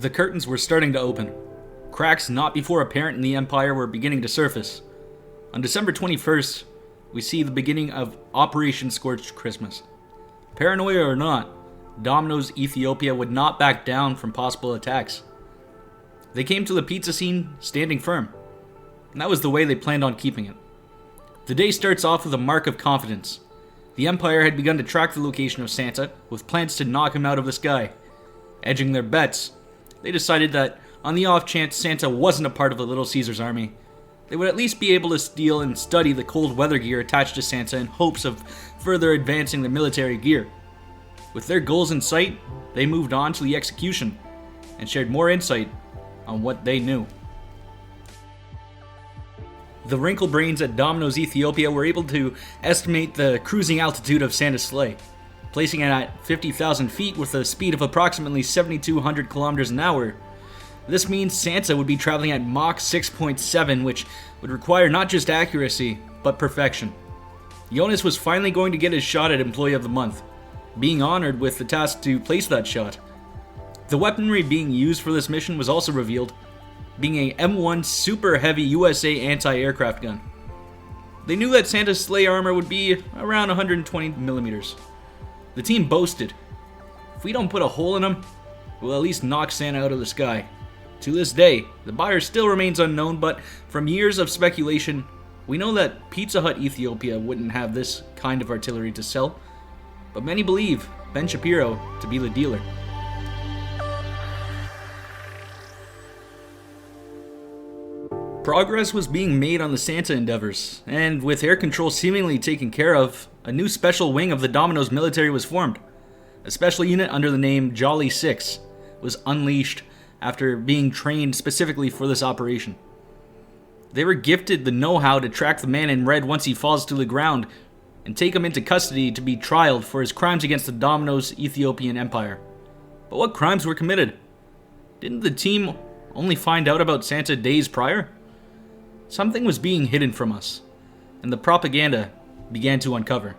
The curtains were starting to open. Cracks not before apparent in the Empire were beginning to surface. On December 21st, we see the beginning of Operation Scorched Christmas. Paranoia or not, Domino's Ethiopia would not back down from possible attacks. They came to the pizza scene standing firm, and that was the way they planned on keeping it. The day starts off with a mark of confidence. The Empire had begun to track the location of Santa, with plans to knock him out of the sky. Edging their bets, they decided that on the off chance Santa wasn't a part of the Little Caesars army, they would at least be able to steal and study the cold weather gear attached to Santa in hopes of further advancing their military gear. With their goals in sight, they moved on to the execution and shared more insight on what they knew. The wrinkle brains at Domino's Ethiopia were able to estimate the cruising altitude of Santa's sleigh, placing it at 50,000 feet with a speed of approximately 7,200 kilometers an hour. This means Santa would be traveling at Mach 6.7, which would require not just accuracy, but perfection. Jonas was finally going to get his shot at Employee of the Month, being honored with the task to place that shot. The weaponry being used for this mission was also revealed, being a M1 Super Heavy USA anti-aircraft gun. They knew that Santa's sleigh armor would be around 120 millimeters. The team boasted, "If we don't put a hole in him, we'll at least knock Santa out of the sky." To this day, the buyer still remains unknown, but from years of speculation, we know that Pizza Hut Ethiopia wouldn't have this kind of artillery to sell, but many believe Ben Shapiro to be the dealer. Progress was being made on the Santa endeavors, and with air control seemingly taken care of, a new special wing of the Domino's military was formed. A special unit under the name Jolly 6 was unleashed after being trained specifically for this operation. They were gifted the know-how to track the man in red once he falls to the ground and take him into custody to be trialed for his crimes against the Domino's Ethiopian Empire. But what crimes were committed? Didn't the team only find out about Santa days prior? Something was being hidden from us, and the propaganda began to uncover.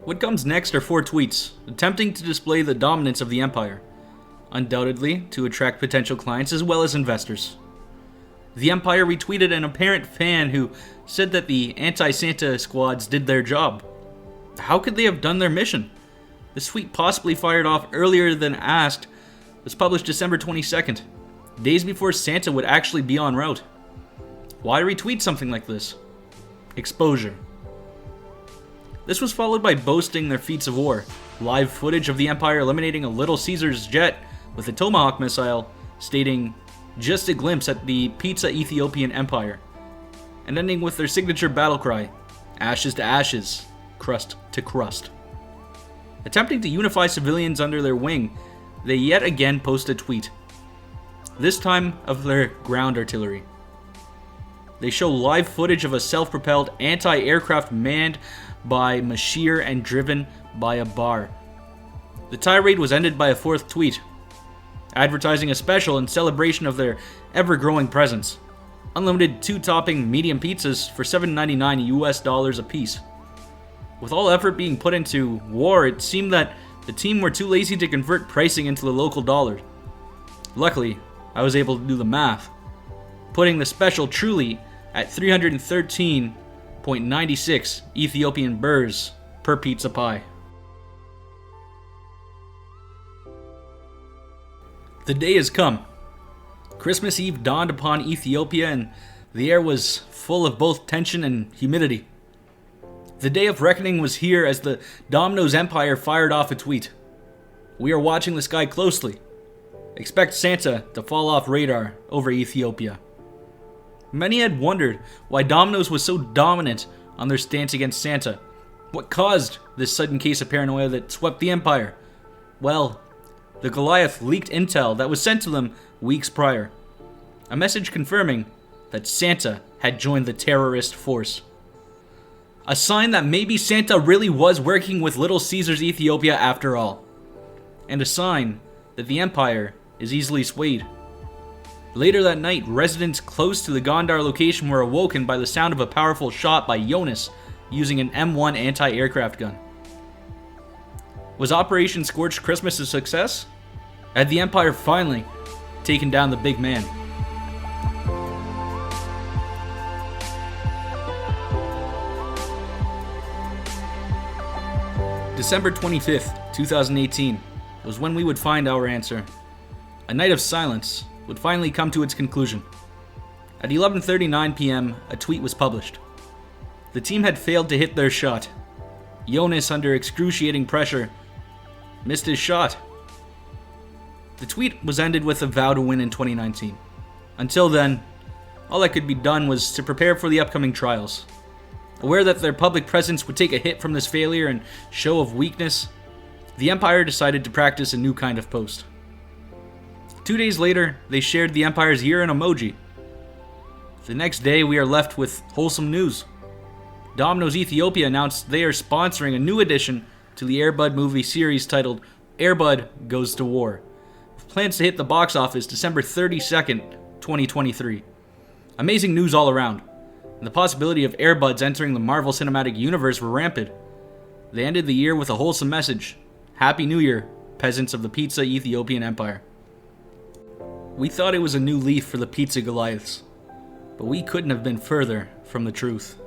What comes next are 4 tweets, attempting to display the dominance of the Empire, undoubtedly to attract potential clients as well as investors. The Empire retweeted an apparent fan who said that the anti-Santa squads did their job. How could they have done their mission? The tweet, possibly fired off earlier than asked, was published December 22nd. Days before Santa would actually be en route. Why retweet something like this? Exposure. This was followed by boasting their feats of war, live footage of the Empire eliminating a Little Caesars jet with a Tomahawk missile, stating, "Just a glimpse at the Pizza Ethiopian Empire," and ending with their signature battle cry, "Ashes to ashes, crust to crust." Attempting to unify civilians under their wing, they yet again post a tweet, this time of their ground artillery. They show live footage of a self-propelled anti-aircraft manned by Mashir and driven by a bar. The tirade was ended by a 4th tweet, advertising a special in celebration of their ever-growing presence. Unlimited 2-topping medium pizzas for $7.99 US a piece. With all effort being put into war, it seemed that the team were too lazy to convert pricing into the local dollar. Luckily, I was able to do the math, putting the special truly at 313.96 Ethiopian birrs per pizza pie. The day has come. Christmas Eve dawned upon Ethiopia, and the air was full of both tension and humidity. The day of reckoning was here as the Domino's Empire fired off a tweet. "We are watching the sky closely. Expect Santa to fall off radar over Ethiopia." Many had wondered why Domino's was so dominant on their stance against Santa. What caused this sudden case of paranoia that swept the Empire? Well, the Goliath leaked intel that was sent to them weeks prior. A message confirming that Santa had joined the terrorist force. A sign that maybe Santa really was working with Little Caesars Ethiopia after all. And a sign that the Empire is easily swayed. Later that night, residents close to the Gondar location were awoken by the sound of a powerful shot by Jonas using an M1 anti-aircraft gun. Was Operation Scorched Christmas a success? had the Empire finally taken down the big man. December 25th, 2018 was when we would find our answer. A night of silence would finally come to its conclusion. At 11:39 p.m., a tweet was published. The team had failed to hit their shot. Jonas, under excruciating pressure, missed his shot. The tweet was ended with a vow to win in 2019. Until then, all that could be done was to prepare for the upcoming trials. Aware that their public presence would take a hit from this failure and show of weakness, the Empire decided to practice a new kind of post. 2 days later, they shared the Empire's year-end emoji. The next day, we are left with wholesome news. Domino's Ethiopia announced they are sponsoring a new addition to the Air Bud movie series titled Air Bud Goes to War, with plans to hit the box office December 32nd, 2023. Amazing news all around, and the possibility of Air Buds entering the Marvel Cinematic Universe were rampant. They ended the year with a wholesome message. Happy New Year, peasants of the Pizza Ethiopian Empire. We thought it was a new leaf for the Pizza Goliaths, but we couldn't have been further from the truth.